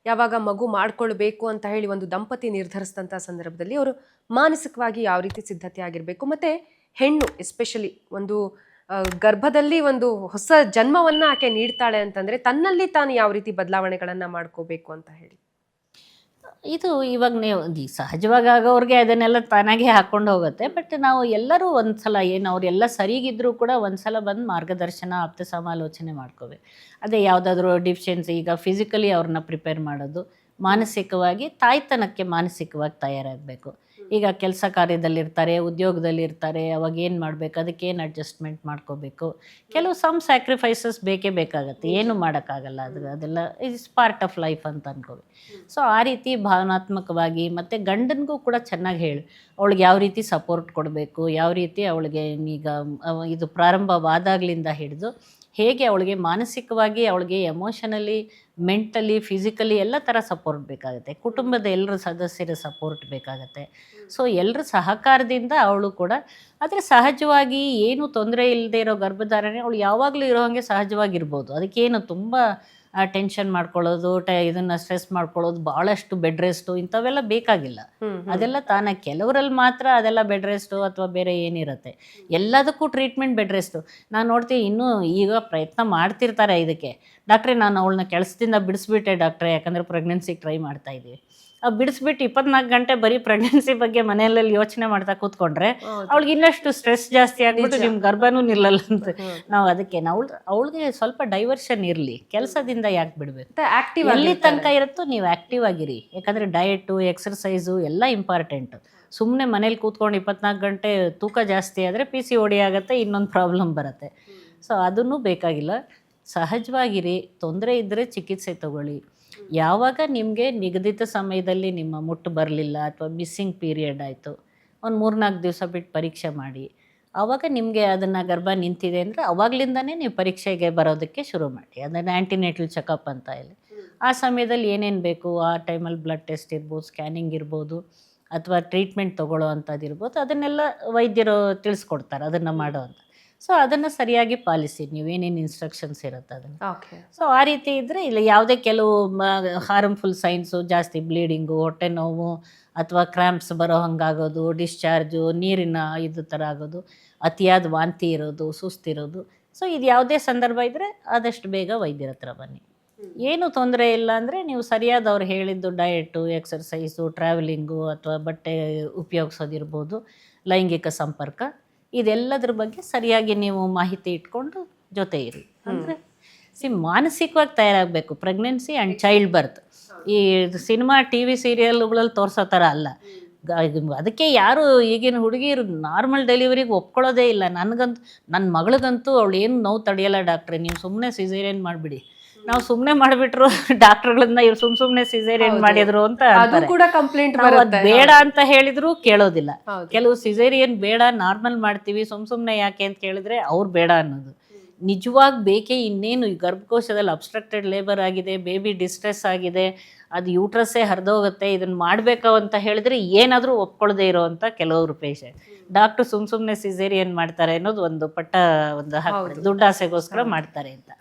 ಯಾವಾಗ ಮಗು ಮಾಡ್ಕೊಳ್ಬೇಕು ಅಂತ ಹೇಳಿ ಒಂದು ದಂಪತಿ ನಿರ್ಧರಿಸಿದಂಥ ಸಂದರ್ಭದಲ್ಲಿ ಅವರು ಮಾನಸಿಕವಾಗಿ ಯಾವ ರೀತಿ ಸಿದ್ಧತೆ ಆಗಿರಬೇಕು, ಮತ್ತೆ ಹೆಣ್ಣು ಎಸ್ಪೆಷಲಿ ಒಂದು ಗರ್ಭದಲ್ಲಿ ಒಂದು ಹೊಸ ಜನ್ಮವನ್ನ ಆಕೆ ನೀಡ್ತಾಳೆ ಅಂತಂದ್ರೆ ತನ್ನಲ್ಲಿ ತಾನು ಯಾವ ರೀತಿ ಬದಲಾವಣೆಗಳನ್ನ ಮಾಡ್ಕೋಬೇಕು ಅಂತ ಹೇಳಿ. ಇದು ಇವಾಗ ನೀವು ಸಹಜವಾಗಿ ಆಗೋವ್ರಿಗೆ ಅದನ್ನೆಲ್ಲ ತಾನಾಗೆ ಹಾಕ್ಕೊಂಡು ಹೋಗುತ್ತೆ. ಬಟ್ ನಾವು ಎಲ್ಲರೂ ಒಂದು ಸಲ ಏನು ಅವರೆಲ್ಲ ಸರಿಗಿದ್ದರೂ ಕೂಡ ಒಂದು ಸಲ ಬಂದು ಮಾರ್ಗದರ್ಶನ ಆಪ್ತ ಸಮಾಲೋಚನೆ ಮಾಡ್ಕೋಬೇಕು. ಅದೇ ಯಾವುದಾದ್ರೂ ಡಿಫಿಷಿಯನ್ಸಿ, ಈಗ ಫಿಸಿಕಲಿ ಅವ್ರನ್ನ ಪ್ರಿಪೇರ್ ಮಾಡೋದು, ಮಾನಸಿಕವಾಗಿ ತಾಯ್ತನಕ್ಕೆ ಮಾನಸಿಕವಾಗಿ ತಯಾರಾಗಬೇಕು. ಈಗ ಕೆಲಸ ಕಾರ್ಯದಲ್ಲಿರ್ತಾರೆ, ಉದ್ಯೋಗದಲ್ಲಿರ್ತಾರೆ, ಅವಾಗ ಏನು ಮಾಡಬೇಕು, ಅದಕ್ಕೇನು ಅಡ್ಜಸ್ಟ್ಮೆಂಟ್ ಮಾಡ್ಕೋಬೇಕು, ಕೆಲವು ಸ್ಯಾಕ್ರಿಫೈಸಸ್ ಬೇಕೇ ಬೇಕಾಗತ್ತೆ, ಏನು ಮಾಡೋಕ್ಕಾಗಲ್ಲ, ಅದೆಲ್ಲ ಇಸ್ ಪಾರ್ಟ್ ಆಫ್ ಲೈಫ್ ಅಂತ ಅನ್ಕೋಬೇಕು. ಸೊ ಆ ರೀತಿ ಭಾವನಾತ್ಮಕವಾಗಿ ಮತ್ತು ಗಂಡನಿಗೂ ಕೂಡ ಚೆನ್ನಾಗಿ ಹೇಳಿ ಅವಳಿಗೆ ಯಾವ ರೀತಿ ಸಪೋರ್ಟ್ ಕೊಡಬೇಕು, ಯಾವ ರೀತಿ ಅವಳಿಗೆ ಈಗ ಇದು ಪ್ರಾರಂಭವಾದಾಗಲಿಂದ ಹಿಡಿದು ಹೇಗೆ ಅವಳಿಗೆ ಮಾನಸಿಕವಾಗಿ, ಅವಳಿಗೆ ಎಮೋಷನಲಿ, ಮೆಂಟಲಿ, ಫಿಸಿಕಲಿ ಎಲ್ಲ ಥರ ಸಪೋರ್ಟ್ ಬೇಕಾಗುತ್ತೆ. ಕುಟುಂಬದ ಎಲ್ಲರ ಸದಸ್ಯರ ಸಪೋರ್ಟ್ ಬೇಕಾಗತ್ತೆ. ಸೊ ಎಲ್ಲರ ಸಹಕಾರದಿಂದ ಅವಳು ಕೂಡ, ಆದರೆ ಸಹಜವಾಗಿ ಏನು ತೊಂದರೆ ಇಲ್ಲದೆ ಇರೋ ಗರ್ಭಧಾರಣೆ ಅವಳು ಯಾವಾಗಲೂ ಇರೋ ಹಾಗೆ ಸಹಜವಾಗಿರ್ಬೋದು. ಅದಕ್ಕೇನು ತುಂಬ ಟೆನ್ಷನ್ ಮಾಡ್ಕೊಳ್ಳೋದು, ಇದನ್ನು ಸ್ಟ್ರೆಸ್ ಮಾಡ್ಕೊಳ್ಳೋದು, ಭಾಳಷ್ಟು ಬೆಡ್ ರೆಸ್ಟು ಇಂಥವೆಲ್ಲ ಬೇಕಾಗಿಲ್ಲ. ಅದೆಲ್ಲ ಕೆಲವರಲ್ಲಿ ಮಾತ್ರ ಅದೆಲ್ಲ ಬೆಡ್ ರೆಸ್ಟು ಅಥವಾ ಬೇರೆ ಏನಿರುತ್ತೆ. ಎಲ್ಲದಕ್ಕೂ ಟ್ರೀಟ್ಮೆಂಟ್ ಬೆಡ್ ರೆಸ್ಟು. ನಾನು ನೋಡ್ತೀನಿ ಇನ್ನೂ ಈಗ ಪ್ರಯತ್ನ ಮಾಡ್ತಿರ್ತಾರೆ ಇದಕ್ಕೆ. ಡಾಕ್ಟ್ರೇ ನಾನು ಅವಳನ್ನ ಕೆಲಸದಿಂದ ಬಿಡಿಸ್ಬಿಟ್ಟೆ ಡಾಕ್ಟ್ರೇ, ಯಾಕಂದರೆ ಪ್ರೆಗ್ನೆನ್ಸಿಗೆ ಟ್ರೈ ಮಾಡ್ತಾಯಿದ್ದೀವಿ. ಬಿಡಿಸ್ಬಿಟ್ಟು 24 ಗಂಟೆ ಬರೀ ಪ್ರೆಗ್ನೆನ್ಸಿ ಬಗ್ಗೆ ಮನೆಯಲ್ಲಿ ಯೋಚನೆ ಮಾಡ್ತಾ ಕೂತ್ಕೊಂಡ್ರೆ ಅವಳಿಗೆ ಇನ್ನಷ್ಟು ಸ್ಟ್ರೆಸ್ ಜಾಸ್ತಿ ಆಗ್ಬಿಟ್ಟು ನಿಮ್ಮ ಗರ್ಭನೂ ನಿಲ್ಲಲ್ಲ ಅಂತ. ನಾವು ಅದಕ್ಕೆ ಅವಳಿಗೆ ಸ್ವಲ್ಪ ಡೈವರ್ಷನ್ ಇರಲಿ, ಕೆಲಸದಿಂದ ಯಾಕೆ ಬಿಡಬೇಕು, ಎಲ್ಲಿ ತನಕ ಇರುತ್ತೋ ನೀವು ಆ್ಯಕ್ಟಿವ್ ಆಗಿರಿ. ಯಾಕಂದರೆ ಡಯಟು, ಎಕ್ಸರ್ಸೈಸು ಎಲ್ಲ ಇಂಪಾರ್ಟೆಂಟು. ಸುಮ್ಮನೆ ಮನೇಲಿ ಕೂತ್ಕೊಂಡು 24 ಗಂಟೆ ತೂಕ ಜಾಸ್ತಿ ಆದರೆ PCOD ಆಗುತ್ತೆ, ಇನ್ನೊಂದು ಪ್ರಾಬ್ಲಮ್ ಬರುತ್ತೆ. ಸೊ ಅದನ್ನು ಬೇಕಾಗಿಲ್ಲ. ಸಹಜವಾಗಿರಿ, ತೊಂದರೆ ಇದ್ದರೆ ಚಿಕಿತ್ಸೆ ತಗೊಳ್ಳಿ. ಯಾವಾಗ ನಿಮಗೆ ನಿಗದಿತ ಸಮಯದಲ್ಲಿ ನಿಮ್ಮ ಮುಟ್ಟು ಬರಲಿಲ್ಲ ಅಥವಾ ಮಿಸ್ಸಿಂಗ್ ಪೀರಿಯಡ್ ಆಯಿತು, ಒಂದು 3-4 ದಿವಸ ಬಿಟ್ಟು ಪರೀಕ್ಷೆ ಮಾಡಿ. ಆವಾಗ ನಿಮಗೆ ಅದನ್ನು ಗರ್ಭ ನಿಂತಿದೆ ಅಂದರೆ ಅವಾಗಲಿಂದನೇ ನೀವು ಪರೀಕ್ಷೆಗೆ ಬರೋದಕ್ಕೆ ಶುರು ಮಾಡಿ. ಅದನ್ನು ಆ್ಯಂಟಿನೇಟಲ್ ಚೆಕಪ್ ಅಂತ ಹೇಳಿ. ಆ ಸಮಯದಲ್ಲಿ ಏನೇನು ಬೇಕು, ಆ ಟೈಮಲ್ಲಿ ಬ್ಲಡ್ ಟೆಸ್ಟ್ ಇರ್ಬೋದು, ಸ್ಕ್ಯಾನಿಂಗ್ ಇರ್ಬೋದು, ಅಥವಾ ಟ್ರೀಟ್ಮೆಂಟ್ ತೊಗೊಳ್ಳೋ ಅಂಥದ್ದು ಇರ್ಬೋದು, ಅದನ್ನೆಲ್ಲ ವೈದ್ಯರು ತಿಳಿಸ್ಕೊಡ್ತಾರೆ ಅದನ್ನು ಮಾಡೋ ಅಂತ. ಸೊ ಅದನ್ನು ಸರಿಯಾಗಿ ಪಾಲಿಸಿ, ನೀವೇನೇನು ಇನ್ಸ್ಟ್ರಕ್ಷನ್ಸ್ ಇರುತ್ತೆ ಅದನ್ನು. ಸೊ ಆ ರೀತಿ ಇದ್ದರೆ ಇಲ್ಲ ಯಾವುದೇ ಕೆಲವು ಹಾರ್ಮ್ಫುಲ್ ಸೈನ್ಸು, ಜಾಸ್ತಿ ಬ್ಲೀಡಿಂಗು, ಹೊಟ್ಟೆ ನೋವು ಅಥವಾ ಕ್ರ್ಯಾಂಪ್ಸ್ ಬರೋ ಹಂಗಾಗೋದು, ಡಿಸ್ಚಾರ್ಜು, ನೀರಿನ ಇದು ಥರ ಆಗೋದು, ಅತಿಯಾದ ವಾಂತಿ ಇರೋದು, ಸುಸ್ತಿರೋದು. ಸೊ ಇದು ಯಾವುದೇ ಸಂದರ್ಭ ಇದ್ದರೆ ಆದಷ್ಟು ಬೇಗ ವೈದ್ಯರ ಹತ್ರ ಬನ್ನಿ. ಏನು ತೊಂದರೆ ಇಲ್ಲ ಅಂದರೆ ನೀವು ಸರಿಯಾದವ್ರು ಹೇಳಿದ್ದು ಡಯಟು, ಎಕ್ಸರ್ಸೈಸು, ಟ್ರಾವೆಲಿಂಗು ಅಥವಾ ಬಟ್ಟೆ ಉಪಯೋಗಿಸೋದಿರ್ಬೋದು, ಲೈಂಗಿಕ ಸಂಪರ್ಕ, ಇದೆಲ್ಲದ್ರ ಬಗ್ಗೆ ಸರಿಯಾಗಿ ನೀವು ಮಾಹಿತಿ ಇಟ್ಕೊಂಡು ಜೊತೆ ಇರಿ. ಅಂದರೆ ಮಾನಸಿಕವಾಗಿ ತಯಾರಾಗಬೇಕು. ಪ್ರೆಗ್ನೆನ್ಸಿ ಆ್ಯಂಡ್ ಚೈಲ್ಡ್ ಬರ್ತ್ ಈ ಸಿನಿಮಾ TV ಸೀರಿಯಲ್ಗಳಲ್ಲಿ ತೋರಿಸೋ ಥರ ಅಲ್ಲ. ಅದಕ್ಕೆ ಯಾರು ಈಗಿನ ಹುಡುಗಿರು ನಾರ್ಮಲ್ ಡೆಲಿವರಿಗೆ ಒಪ್ಕೊಳ್ಳೋದೇ ಇಲ್ಲ. ನನ್ನ ಮಗಳಿಗಂತೂ ಅವಳು ಏನು ನೋವು ತಡೆಯಲ್ಲ ಡಾಕ್ಟ್ರೆ, ನೀವು ಸುಮ್ಮನೆ ಸಿಸೇರಿಯನ್ ಮಾಡಿಬಿಡಿ. ನಾವು ಸುಮ್ಮನೆ ಮಾಡಿಬಿಟ್ರು ಡಾಕ್ಟರ್ಗಳನ್ನ ಇವ್ರು ಸುಮ್ಮನೆ ಸಿಸೇರಿಯನ್ ಮಾಡಿದ್ರು ಅಂತ ಕಂಪ್ಲೇಂಟ್ ಬೇಡ ಅಂತ ಹೇಳಿದ್ರು ಕೇಳೋದಿಲ್ಲ. ಕೆಲವು ಸಿಸೇರಿಯನ್ ಬೇಡ, ನಾರ್ಮಲ್ ಮಾಡ್ತೀವಿ, ಸುಮ್ಮನೆ ಯಾಕೆ ಅಂತ ಕೇಳಿದ್ರೆ ಅವ್ರು ಬೇಡ ಅನ್ನೋದು. ನಿಜವಾಗಿ ಬೇಕೇ, ಇನ್ನೇನು ಈ ಗರ್ಭಕೋಶದಲ್ಲಿ ಅಬ್ಸ್ಟ್ರಕ್ಟೆಡ್ ಲೇಬರ್ ಆಗಿದೆ, ಬೇಬಿ ಡಿಸ್ಟ್ರೆಸ್ ಆಗಿದೆ, ಅದು ಯೂಟ್ರಸ್ಸೇ ಹರಿದೋಗುತ್ತೆ, ಇದನ್ನು ಮಾಡಬೇಕು ಅಂತ ಹೇಳಿದ್ರೆ ಏನಾದರೂ ಒಪ್ಕೊಳ್ಳದೆ ಇರೋ ಅಂತ ಕೆಲವರು ಪೇಷಂಟ್. ಡಾಕ್ಟ್ರು ಸುಮ್ಮನೆ ಸಿಸೇರಿಯನ್ ಮಾಡ್ತಾರೆ ಅನ್ನೋದು ಒಂದು ದುಡ್ಡಾಸೆಗೋಸ್ಕರ ಮಾಡ್ತಾರೆ ಅಂತ.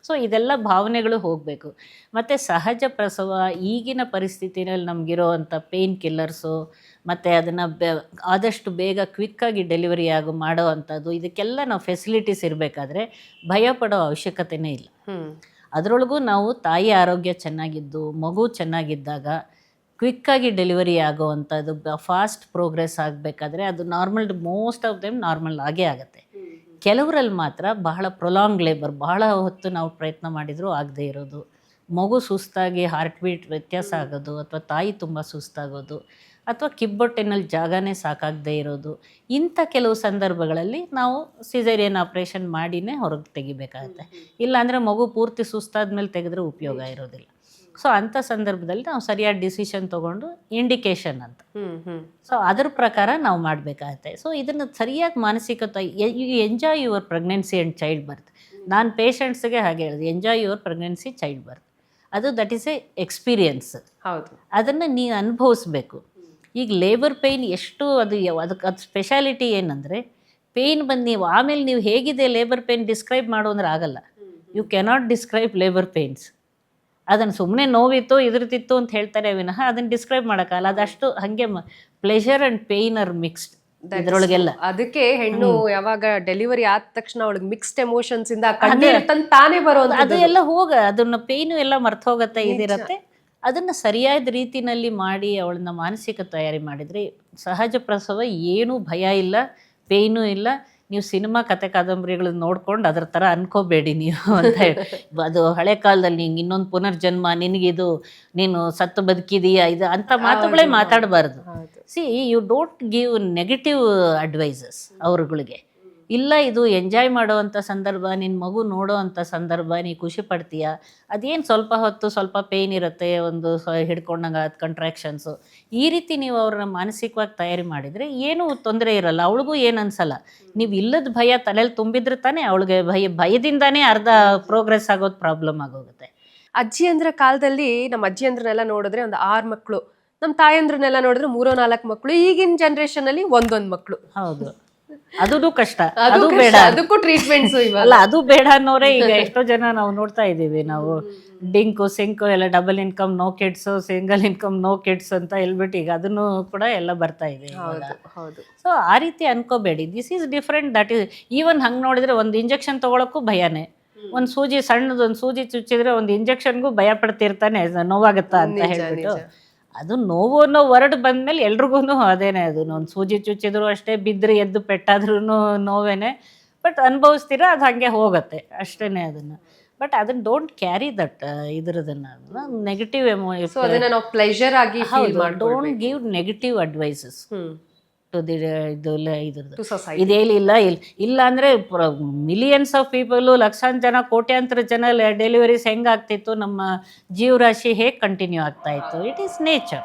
ಸೊ ಇದೆಲ್ಲ ಭಾವನೆಗಳು ಹೋಗಬೇಕು. ಮತ್ತು ಸಹಜ ಪ್ರಸವ ಈಗಿನ ಪರಿಸ್ಥಿತಿನಲ್ಲಿ ನಮಗಿರೋವಂಥ ಪೇಯ್ನ್ ಕಿಲ್ಲರ್ಸು ಮತ್ತು ಅದನ್ನು ಆದಷ್ಟು ಬೇಗ ಕ್ವಿಕ್ಕಾಗಿ ಡೆಲಿವರಿ ಮಾಡೋ ಅಂಥದ್ದು, ಇದಕ್ಕೆಲ್ಲ ನಾವು ಫೆಸಿಲಿಟೀಸ್ ಇರಬೇಕಾದ್ರೆ ಭಯ ಪಡೋ ಅವಶ್ಯಕತೆಯೇ ಇಲ್ಲ. ಅದರೊಳಗೂ ನಾವು ತಾಯಿ ಆರೋಗ್ಯ ಚೆನ್ನಾಗಿದ್ದು, ಮಗು ಚೆನ್ನಾಗಿದ್ದಾಗ ಕ್ವಿಕ್ಕಾಗಿ ಡೆಲಿವರಿ ಆಗೋವಂಥದ್ದು, ಫಾಸ್ಟ್ ಪ್ರೋಗ್ರೆಸ್ ಆಗಬೇಕಾದ್ರೆ ಅದು ಮೋಸ್ಟ್ ಆಫ್ ದೆಮ್ ನಾರ್ಮಲ್ ಆಗೇ ಆಗುತ್ತೆ. ಕೆಲವರಲ್ಲಿ ಮಾತ್ರ ಬಹಳ ಪ್ರೊಲಾಂಗ್ ಲೇಬರ್, ಬಹಳ ಹೊತ್ತು ನಾವು ಪ್ರಯತ್ನ ಮಾಡಿದರೂ ಆಗದೆ ಇರೋದು, ಮಗು ಸುಸ್ತಾಗಿ ಹಾರ್ಟ್ ಬೀಟ್ ವ್ಯತ್ಯಾಸ ಆಗೋದು, ಅಥವಾ ತಾಯಿ ತುಂಬ ಸುಸ್ತಾಗೋದು, ಅಥವಾ ಕಿಬ್ಬೊಟ್ಟೆನಲ್ಲಿ ಜಾಗನೇ ಸಾಕಾಗದೇ ಇರೋದು, ಇಂಥ ಕೆಲವು ಸಂದರ್ಭಗಳಲ್ಲಿ ನಾವು ಸಿಸೇರಿಯನ್ ಆಪ್ರೇಷನ್ ಮಾಡಿನೇ ಹೊರಗೆ ತೆಗಿಬೇಕಾಗತ್ತೆ. ಇಲ್ಲಾಂದರೆ ಮಗು ಪೂರ್ತಿ ಸುಸ್ತಾದ ಮೇಲೆ ತೆಗೆದ್ರೆ ಉಪಯೋಗ ಇರೋದಿಲ್ಲ. ಸೊ ಅಂಥ ಸಂದರ್ಭದಲ್ಲಿ ನಾವು ಸರಿಯಾದ ಡಿಸಿಷನ್ ತೊಗೊಂಡು ಇಂಡಿಕೇಶನ್ ಅಂತ, ಸೊ ಅದ್ರ ಪ್ರಕಾರ ನಾವು ಮಾಡಬೇಕಾಗತ್ತೆ. ಸೊ ಇದನ್ನು ಸರಿಯಾಗಿ ಮಾನಸಿಕತೆ, you enjoy your pregnancy and child birth. ನಾನು ಪೇಷಂಟ್ಸ್ಗೆ ಹಾಗೆ ಹೇಳಿದೆ, enjoy your pregnancy, child birth. That is a experience. ಹೌದು, ಅದನ್ನು ನೀವು ಅನುಭವಿಸ್ಬೇಕು. ಈಗ ಲೇಬರ್ ಪೇಯ್ನ್ ಎಷ್ಟು ಅದಕ್ಕೆ ಸ್ಪೆಷಾಲಿಟಿ ಏನಂದರೆ, ಪೇಯ್ನ್ ಬಂದು ನೀವು ಆಮೇಲೆ ನೀವು ಹೇಗಿದೆ ಲೇಬರ್ ಪೇಯ್ನ್ ಡಿಸ್ಕ್ರೈಬ್ ಮಾಡೋ ಅಂದ್ರೆ ಆಗಲ್ಲ. You cannot describe labour pains. ಅದನ್ನು ಸುಮ್ಮನೆ ನೋವಿತ್ತು ಇದ್ರತಿತ್ತು ಅಂತ ಹೇಳ್ತಾರೆ ವಿನಃ ಅದನ್ನು ಡಿಸ್ಕ್ರೈಬ್ ಮಾಡೋಕ್ಕಲ್ಲ. ಅದಷ್ಟು ಹಾಗೆ pleasure and pain are mixed ಇದ್ರೊಳಗೆಲ್ಲ. ಅದಕ್ಕೆ ಹೆಣ್ಣು ಯಾವಾಗ ಡೆಲಿವರಿ ಆದ ತಕ್ಷಣ ಅವಳಿಗೆ ಮಿಕ್ಸ್ಡ್ ಎಮೋಷನ್ಸ್ ಇಂದ ಕಣ್ಣೀರ್ ತಾನೇ ಬರೋದು, ಅದು ಎಲ್ಲ ಅದನ್ನ ಪೇಯ್ನು ಎಲ್ಲ ಮರ್ತು ಹೋಗುತ್ತೆ, ಇದಿರತ್ತೆ. ಅದನ್ನು ಸರಿಯಾದ ರೀತಿನಲ್ಲಿ ಮಾಡಿ ಅವಳನ್ನ ಮಾನಸಿಕ ತಯಾರಿ ಮಾಡಿದರೆ ಸಹಜ ಪ್ರಸವ ಏನೂ ಭಯ ಇಲ್ಲ, ಪೇಯ್ನೂ ಇಲ್ಲ. ನೀವು ಸಿನಿಮಾ ಕತೆ ಕಾದಂಬರಿಗಳನ್ನ ನೋಡ್ಕೊಂಡು ಅದ್ರ ಥರ ಅನ್ಕೋಬೇಡಿ ನೀವು ಅಂತ ಹೇಳಿ. ಅದು ಹಳೆ ಕಾಲದಲ್ಲಿ ನಿಂಗೆ ಇನ್ನೊಂದು ಪುನರ್ಜನ್ಮ, ನಿನಗಿದು, ನೀನು ಸತ್ತು ಬದುಕಿದೀಯಾ, ಇದು ಅಂಥ ಮಾತುಗಳೇ ಮಾತಾಡಬಾರ್ದು. See you don't give negative advices ಅವ್ರುಗಳಿಗೆ. ಇಲ್ಲ, ಇದು ಎಂಜಾಯ್ ಮಾಡೋವಂಥ ಸಂದರ್ಭ, ನಿನ್ನ ಮಗು ನೋಡೋ ಅಂಥ ಸಂದರ್ಭ, ನೀ ಖುಷಿ ಪಡ್ತೀಯ, ಅದೇನು ಸ್ವಲ್ಪ ಹೊತ್ತು ಸ್ವಲ್ಪ ಪೇಯ್ನ್ ಇರುತ್ತೆ, ಒಂದು ಹಿಡ್ಕೊಂಡಂಗೆ ಅದು ಕಂಟ್ರಾಕ್ಷನ್ಸು, ಈ ರೀತಿ ನೀವು ಅವ್ರನ್ನ ಮಾನಸಿಕವಾಗಿ ತಯಾರಿ ಮಾಡಿದರೆ ಏನೂ ತೊಂದರೆ ಇರಲ್ಲ. ಅವಳಿಗೂ ಏನು ಅನ್ಸಲ್ಲ. ನೀವು ಇಲ್ಲದ ಭಯ ತಲೆಯಲ್ಲಿ ತುಂಬಿದ್ರೆ ತಾನೇ ಅವಳಿಗೆ ಭಯದಿಂದಾನೇ ಅರ್ಧ ಪ್ರೋಗ್ರೆಸ್ ಆಗೋದು ಪ್ರಾಬ್ಲಮ್ ಆಗೋಗುತ್ತೆ. ಅಜ್ಜಿ ಅಂದ್ರ ಕಾಲದಲ್ಲಿ ನಮ್ಮ ಅಜ್ಜಿ ಅಂದ್ರನ್ನೆಲ್ಲ ನೋಡಿದ್ರೆ ಒಂದು 6 ಮಕ್ಕಳು, ನಮ್ಮ ತಾಯಂದ್ರನ್ನೆಲ್ಲ ನೋಡಿದ್ರೆ 3-4 ಮಕ್ಕಳು. ಈಗಿನ ಜನರೇಷನ್ ಅಲ್ಲಿ ಒಂದೊಂದು ಮಕ್ಕಳು. ಹೌದು, ಅದೂ ಕಷ್ಟ, ಅದು ಬೇಡ, ಅದಕ್ಕೂ ಟ್ರೀಟ್ಮೆಂಟ್ಸ್ ಅಲ್ಲ, ಅದು ಬೇಡ ಅನ್ನೋರೇ ಈಗ ಎಷ್ಟೋ ಜನ ನಾವು ನೋಡ್ತಾ ಇದ್ದೀವಿ. ನಾವು ಡಿಂಕು ಸಿಂಕು ಎಲ್ಲ double income no kids, single income no kids ಅಂತ ಹೇಳ್ಬಿಟ್ಟು ಈಗ ಅದನ್ನು ಕೂಡ ಎಲ್ಲ ಬರ್ತಾ ಇದೆ. ಸೊ ಆ ರೀತಿ ಅನ್ಕೋಬೇಡಿ. This is different. That is even ಹಂಗೆ ನೋಡಿದ್ರೆ ಒಂದು ಇಂಜೆಕ್ಷನ್ ತೊಗೊಳಕ್ಕೂ ಭಯನೇ. ಒಂದು ಸೂಜಿ, ಸಣ್ಣದೊಂದು ಸೂಜಿ ಚುಚ್ಚಿದ್ರೆ ಒಂದು ಇಂಜೆಕ್ಷನ್ಗೂ ಭಯ ಪಡ್ತಿರ್ತಾನೆ, ನೋವಾಗುತ್ತಾ ಅಂತ ಹೇಳ್ಬಿಟ್ಟು. ಅದು ನೋವು ಅನ್ನೋ ವರ್ಡ್ ಬಂದಮೇಲೆ ಎಲ್ರಿಗೂ ಅದೇನೆ. ಅದು ಒಂದು ಸೂಜಿ ಚುಚ್ಚಿದ್ರು ಅಷ್ಟೇ, ಬಿದ್ದರೆ ಎದ್ದು ಪೆಟ್ಟಾದ್ರೂ ನೋವೇನೆ. ಬಟ್ ಅನುಭವಿಸ್ತೀರಾ, ಅದು ಹಾಗೆ ಹೋಗುತ್ತೆ ಅಷ್ಟೇ ಅದನ್ನು. ಬಟ್ ಅದನ್ನ ಡೋಂಟ್ ಕ್ಯಾರಿ ದಟ್ ಇದ್ರದನ್ನ ನೆಗೆಟಿವ್ ಪ್ಲೆಷರ್ ಆಗಿ don't give negative advices to the ಇದೇನಿಲ್ಲ. ಇಲ್ಲ ಅಂದರೆ ಮಿಲಿಯನ್ಸ್ ಆಫ್ ಪೀಪಲು, ಲಕ್ಷಾಂತರ ಜನ, ಕೋಟ್ಯಾಂತರ ಜನ ಡೆಲಿವರೀಸ್ ಹೆಂಗಾಗ್ತಿತ್ತು, ನಮ್ಮ ಜೀವರಾಶಿ ಹೇಗೆ ಕಂಟಿನ್ಯೂ ಆಗ್ತಾ ಇತ್ತು. It is nature.